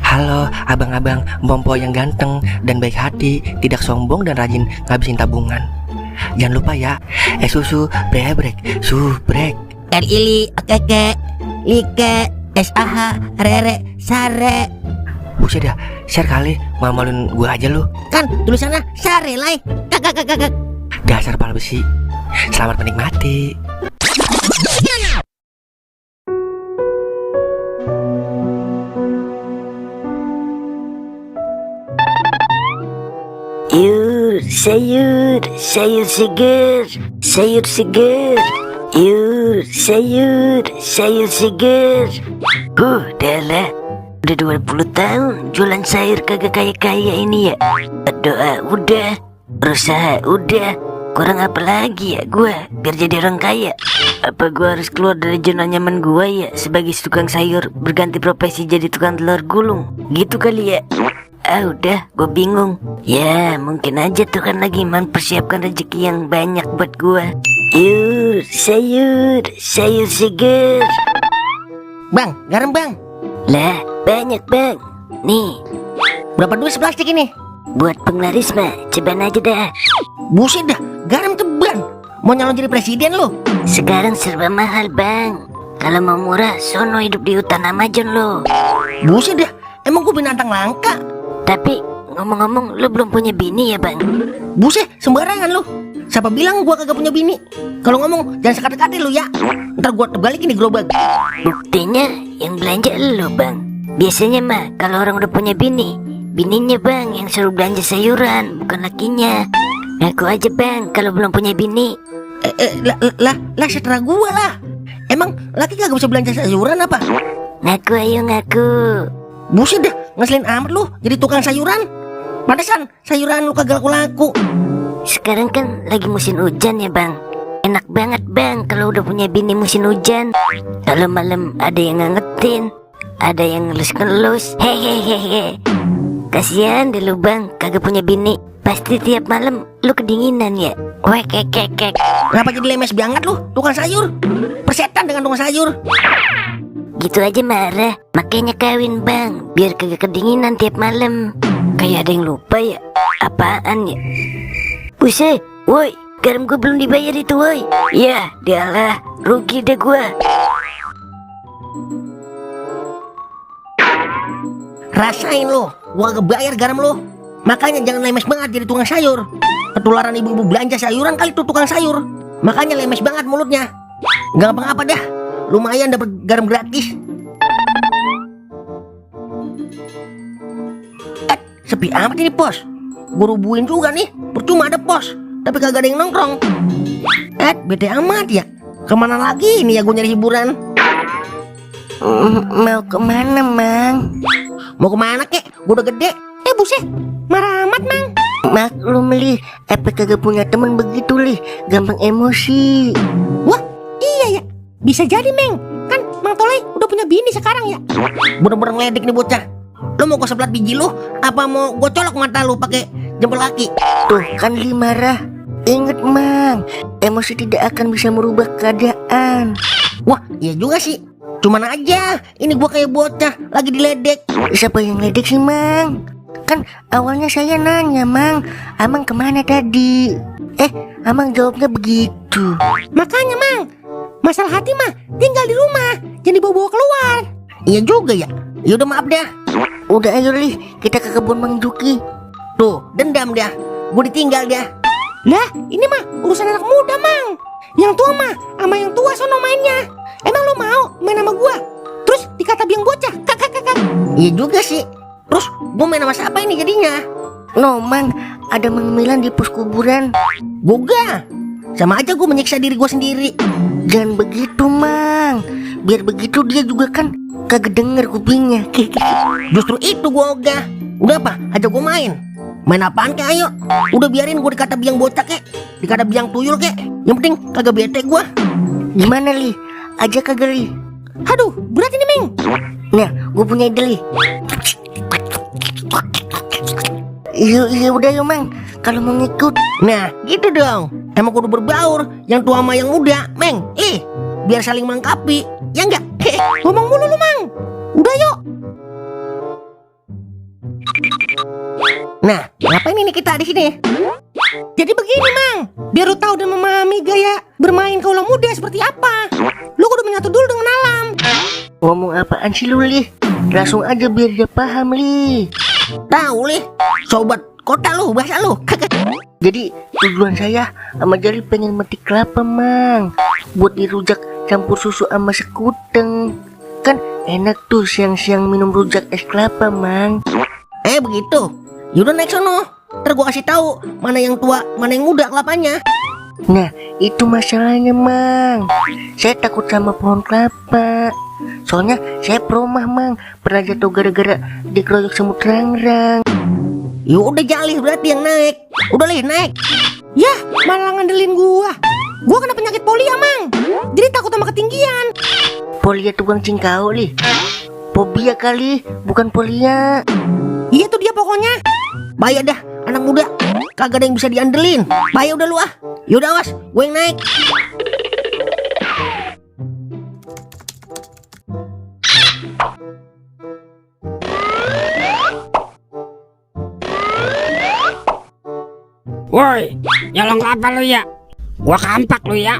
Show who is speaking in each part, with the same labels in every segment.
Speaker 1: Halo abang-abang Bompo yang ganteng dan baik hati, tidak sombong dan rajin ngabisin tabungan. Jangan lupa ya, susu brebrek, subrek.
Speaker 2: Ili, keke, like, SAH, rere, sare.
Speaker 1: Buset dah, share kali, malu-maluin gue aja lu.
Speaker 2: Kan tulisannya sare lai. Kakak.
Speaker 1: Dasar pala besi. Selamat menikmati.
Speaker 3: Sayur segar. Sayur segar. Udah 20 tahun jualan sayur kagak kaya-kaya ini ya. Doa udah, berusaha udah, kurang apa lagi ya gua biar jadi orang kaya? Apa gua harus keluar dari zona nyaman gua ya sebagai tukang sayur, berganti profesi jadi tukang telur gulung? Gitu kali ya. Udah, gue bingung. Ya, mungkin aja tuh kan lagi mempersiapkan rezeki yang banyak buat gue. Sayur segar.
Speaker 2: Bang, garam bang.
Speaker 3: Lah, banyak bang. Nih,
Speaker 2: Berapa duit seplastik ini?
Speaker 3: buat penglaris mah, cobain aja dah.
Speaker 2: Buset dah, garam teban. Mau nyalon jadi presiden lo?
Speaker 3: Sekarang serba mahal bang. Kalau mau murah, sono hidup di hutan Amazon lo.
Speaker 2: Buset dah, emang gue binatang langka.
Speaker 3: Tapi ngomong-ngomong, lo belum punya bini ya bang?
Speaker 2: Buset, sembarangan lo. Siapa bilang gua kagak punya bini? Kalau ngomong jangan sekate-kate lu ya. Ntar gua terbalikin di gerobak.
Speaker 3: Buktinya yang belanja lo bang. Biasanya mah kalau orang udah punya bini, bininya bang yang suruh belanja sayuran, bukan lakinya. Ngaku aja bang kalau belum punya bini.
Speaker 2: Lah seterah gua lah. Emang laki kagak bisa belanja sayuran apa?
Speaker 3: Ngaku ayo ngaku.
Speaker 2: Buset dah, ngeselin amat lu jadi tukang sayuran. Pantesan sayuran lu kagak laku-laku.
Speaker 3: Sekarang kan lagi musim hujan ya bang. Enak banget bang kalau udah punya bini musim hujan. Kalau malam ada yang ngangetin, ada yang ngelus-ngelus. Hehehe. Kasihan deh lu bang kagak punya bini. Pasti tiap malam lu kedinginan ya. Weh kek.
Speaker 2: Kenapa jadi lemes banget lu, tukang sayur? Persetan dengan tukang sayur.
Speaker 3: Gitu aja marah. Makanya kawin bang, biar kagak kedinginan tiap malam. Kayak ada yang lupa ya. Apaan ya? Buset, woi, garam gue belum dibayar itu woi. Ya, dialah, rugi deh gue.
Speaker 2: Rasain lu, gua kagak bayar garam lu. Makanya jangan lemes banget jadi tukang sayur. Ketularan ibu-ibu belanja sayuran kali tuh tukang sayur. Makanya lemes banget mulutnya. Gak apa-apa dah, lumayan dapat garam gratis. Sepi amat ini pos. Gue rubuhin juga nih, percuma ada pos, tapi kagak ada yang nongkrong. Bete amat ya. Kemana lagi nih ya gue nyari hiburan?
Speaker 3: Mau kemana mang?
Speaker 2: Mau kemana kek? Gue udah gede. Buset, marah amat mang.
Speaker 3: Maklum lih, apa kagak punya temen begitu lih, gampang emosi.
Speaker 2: Wah, iya ya, bisa jadi meng. Kan Mang Toleh udah punya bini sekarang ya. Bener-bener ngeledek nih bocah. Lo mau gue sebelat biji lu, apa mau gue colok mata lu pakai jempol kaki?
Speaker 3: Tuh kan li marah. Ingat mang, emosi tidak akan bisa merubah keadaan.
Speaker 2: Wah, iya juga sih. Cuman aja, ini gue kayak bocah lagi diledek.
Speaker 3: Siapa yang ledek sih mang? Kan awalnya saya nanya mang, Amang kemana tadi? Amang jawabnya begitu.
Speaker 2: Makanya mang, masalah hati mah tinggal di rumah, jangan dibawa-bawa keluar. Iya juga ya. Yaudah maaf dah.
Speaker 3: Udah ayo lih, kita ke kebun Mang Juki.
Speaker 2: Tuh, dendam dah. Gue ditinggal dah. Lah, ini mah urusan anak muda mang. Yang tua mah sama yang tua sono mainnya. Emang lo mau main sama gua? Terus dikata biang bocah, kakak. Iya juga sih. Terus gua main sama siapa ini jadinya?
Speaker 3: No mang, ada menggemilan di pos kuburan.
Speaker 2: Boga. Sama aja gua menyiksa diri gua sendiri.
Speaker 3: Jangan begitu mang. Biar begitu dia juga kan kagak denger kupingnya.
Speaker 2: Justru itu gua ogah. Udah apa? Ajak gua main. Main apaan kek ayo? Udah biarin gua dikata biang bocah kek, dikata biang tuyul kek. Yang penting kagak bete gua.
Speaker 3: Gimana li? Ajak kagak li?
Speaker 2: Aduh, berat ini Ming.
Speaker 3: Nah, gua punya ide li. Iya udah yuk mang, kalau mau ngikut.
Speaker 2: Nah gitu dong. Emang kudu berbaur, yang tua sama yang muda, Meng. Biar saling melengkapi. Ya enggak? Ngomong mulu lu Mang. Udah yuk. Nah, ngapain ini kita di sini? Jadi begini, Mang. Biar lu tahu dan memahami gaya bermain kaulah muda seperti apa. Lu kudu menyatu dulu dengan alam.
Speaker 1: Ngomong apaan sih lu, Li? Langsung aja biar dia paham, Li.
Speaker 2: Tahu, Li. Sobat kota lu, bahasa lu.
Speaker 1: Jadi tujuan saya sama Jali pengen metik kelapa, Mang. Buat dirujak campur susu sama sekuteng. Kan enak tuh siang-siang minum rujak es kelapa, Mang.
Speaker 2: Begitu. Yaudah naik sono. Ntar gua kasih tahu mana yang tua, mana yang muda kelapanya.
Speaker 1: Nah, itu masalahnya, Mang. Saya takut sama pohon kelapa. Soalnya saya peromah, Mang. Pernah jatuh gara-gara dikeroyok semut rangrang.
Speaker 2: Yaudah Jali berarti yang naik. Udah Li, naik. Yah, malah ngandelin gua. Gua kena penyakit polia, Mang. Jadi takut sama ketinggian.
Speaker 1: Polia tukang cingkau, Li. Fobia kali, bukan polia.
Speaker 2: Iya tuh dia pokoknya. Bahaya dah, anak muda. Kagak ada yang bisa diandelin. Bahaya udah lu ah. Yaudah awas, gue yang naik.
Speaker 4: Woi, nyolong apa lu ya? Gua kampak lu ya.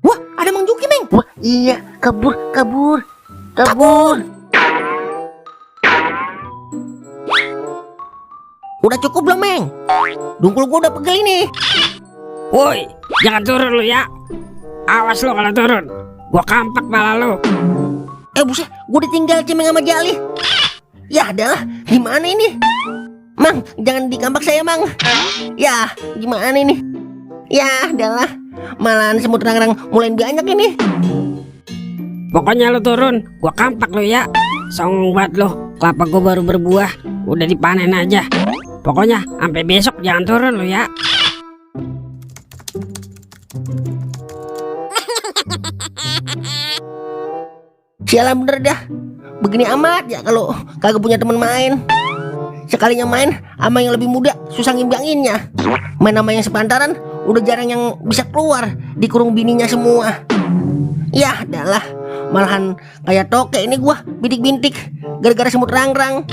Speaker 2: Wah, ada Mang Juki, Meng.
Speaker 1: Wah, iya, kabur.
Speaker 2: Udah cukup belum, Meng? Dungkul gua udah pegel ini.
Speaker 4: Woi, jangan turun lu ya. Awas lu kalau turun. Gua kampak pala lu.
Speaker 2: Buset, gua ditinggal Cimeng sama Jali. Ya adalah, gimana ini? Mang, jangan dikampak saya, Mang. Ya, gimana ini? Ya adalah, malahan semut rangrang mulai banyak ini.
Speaker 4: Pokoknya lu turun, gua kampak lu ya. Song banget lu, kelapa gua baru berbuah, udah dipanen aja. Pokoknya sampai besok jangan turun lu ya.
Speaker 2: Sialan bener dah. Begini amat ya kalau kagak punya teman main. Sekalinya main sama yang lebih muda susah ngimbanginnya. Main sama yang sepantaran udah jarang yang bisa keluar, dikurung bininya semua. Ya adalah, malahan kayak toke ini gua bintik-bintik gara-gara semut rangrang.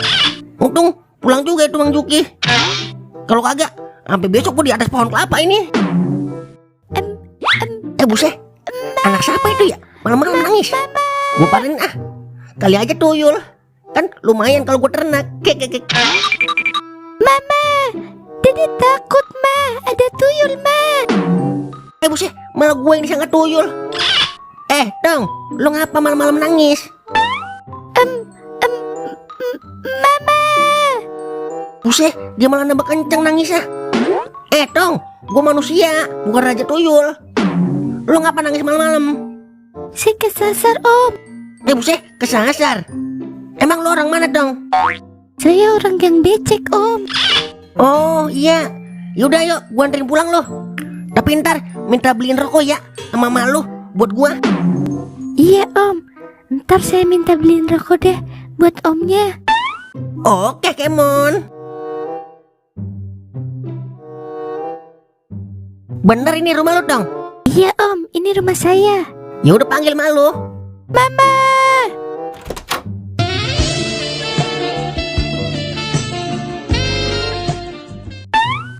Speaker 2: Untung pulang juga itu Mang Juki. Kalau kagak sampai besok gua di atas pohon kelapa ini. Buset, anak siapa itu ya? Malam-malam nangis. Gua parin ah. Kali aja tuyul. Kan lumayan kalau gua ternak. Kek.
Speaker 3: Mama, Dede takut, Ma. Ada tuyul, Ma.
Speaker 2: Buset, malah gue yang disangka tuyul. Dong, lu ngapa malam-malam nangis?
Speaker 3: Mama.
Speaker 2: Buset, dia malah nambah kencang nangisnya. Dong, gue manusia, bukan raja tuyul. Lu ngapa nangis malam-malam?
Speaker 3: Saya kesasar, Om.
Speaker 2: Buset, kesasar. Emang lu orang mana dong?
Speaker 3: Saya orang yang becek, Om.
Speaker 2: Oh iya, yaudah yuk, gue anterin pulang lo. Tapi ntar minta beliin rokok ya sama emak lu buat gua.
Speaker 3: Iya, Om. Ntar saya minta beliin rokok deh buat Omnya.
Speaker 2: Oke, Kemon. Bener ini rumah lu dong?
Speaker 3: Iya, Om. Ini rumah saya.
Speaker 2: Ya udah panggil emak lu.
Speaker 3: Mama.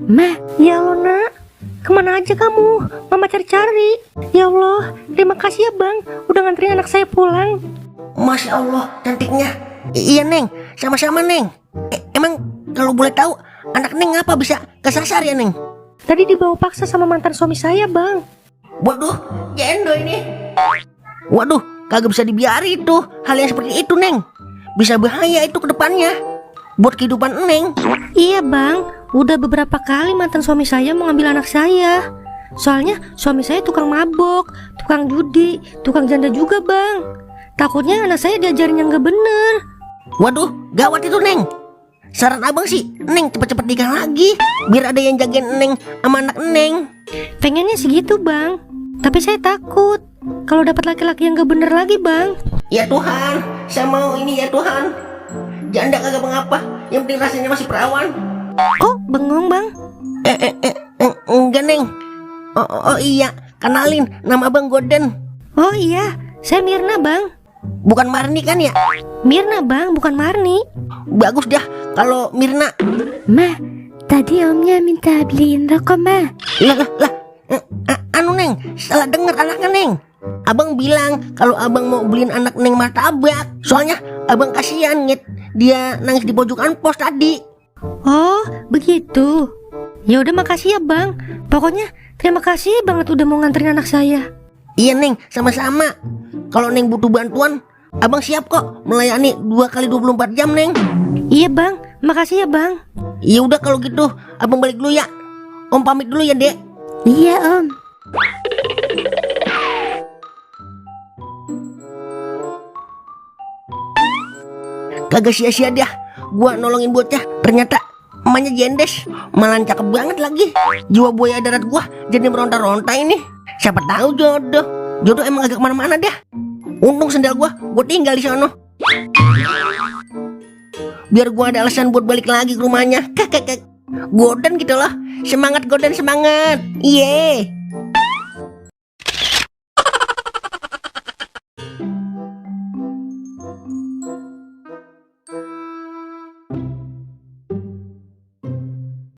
Speaker 2: Ma, ya Allah nak, kemana aja kamu? Mama cari-cari. Ya Allah, terima kasih ya bang, udah nganterin anak saya pulang. Masya Allah, cantiknya. Iya Neng, sama-sama Neng. Emang kalau boleh tahu, anak Neng ngapa bisa kesasar ya Neng? Tadi dibawa paksa sama mantan suami saya bang. Waduh, jendo ini. Waduh, kagak bisa dibiari itu. Hal yang seperti itu Neng, bisa bahaya itu ke depannya buat kehidupan Neng. Iya bang, udah beberapa kali mantan suami saya mau ngambil anak saya. Soalnya suami saya tukang mabok, tukang judi, tukang janda juga bang. Takutnya anak saya diajarin yang gak bener. Waduh, gawat itu Neng. Saran abang sih, Neng cepet-cepet nikah lagi, biar ada yang jagain Neng sama anak Neng. Pengennya segitu bang, tapi saya takut kalau dapat laki-laki yang gak bener lagi bang. Ya Tuhan, saya mau ini ya Tuhan. Janda kagak mengapa, yang penting rasanya masih perawan. Kok bengong bang? Enggak Neng. Oh iya, kenalin, nama abang Goden. Oh iya, saya Mirna bang. Bukan Marni kan ya? Mirna bang, bukan Marni. Bagus dah kalau Mirna.
Speaker 3: Ma,
Speaker 5: Tadi omnya minta beliin rokok, Ma.
Speaker 2: Lah, anu Neng, salah denger anaknya Neng. Abang bilang kalau abang mau beliin anak Neng martabak. Soalnya abang kasihan Nyet, dia nangis di pojokan pos tadi.
Speaker 5: Oh, begitu. Ya udah makasih ya, Bang. Pokoknya terima kasih banget udah mau nganterin anak saya.
Speaker 2: Iya Neng, sama-sama. Kalau Neng butuh bantuan, abang siap kok melayani 2 kali 24 jam Neng.
Speaker 5: Iya, Bang. Makasih ya, Bang.
Speaker 2: Ya udah kalau gitu, abang balik dulu ya. Om pamit dulu ya, Dek.
Speaker 5: Iya, Om.
Speaker 2: Kagak sia-sia dah gua nolongin bocah. Ternyata emaknya jendes, malah cakep banget lagi. Jiwa buaya darat gua jadi meronta-ronta ini. Siapa tahu jodoh. Jodoh emang agak kemana-mana dah. Untung sendal gua tinggal di sono. Biar gua ada alasan buat balik lagi ke rumahnya. Godan gitu loh. Semangat Godan, semangat. Iye.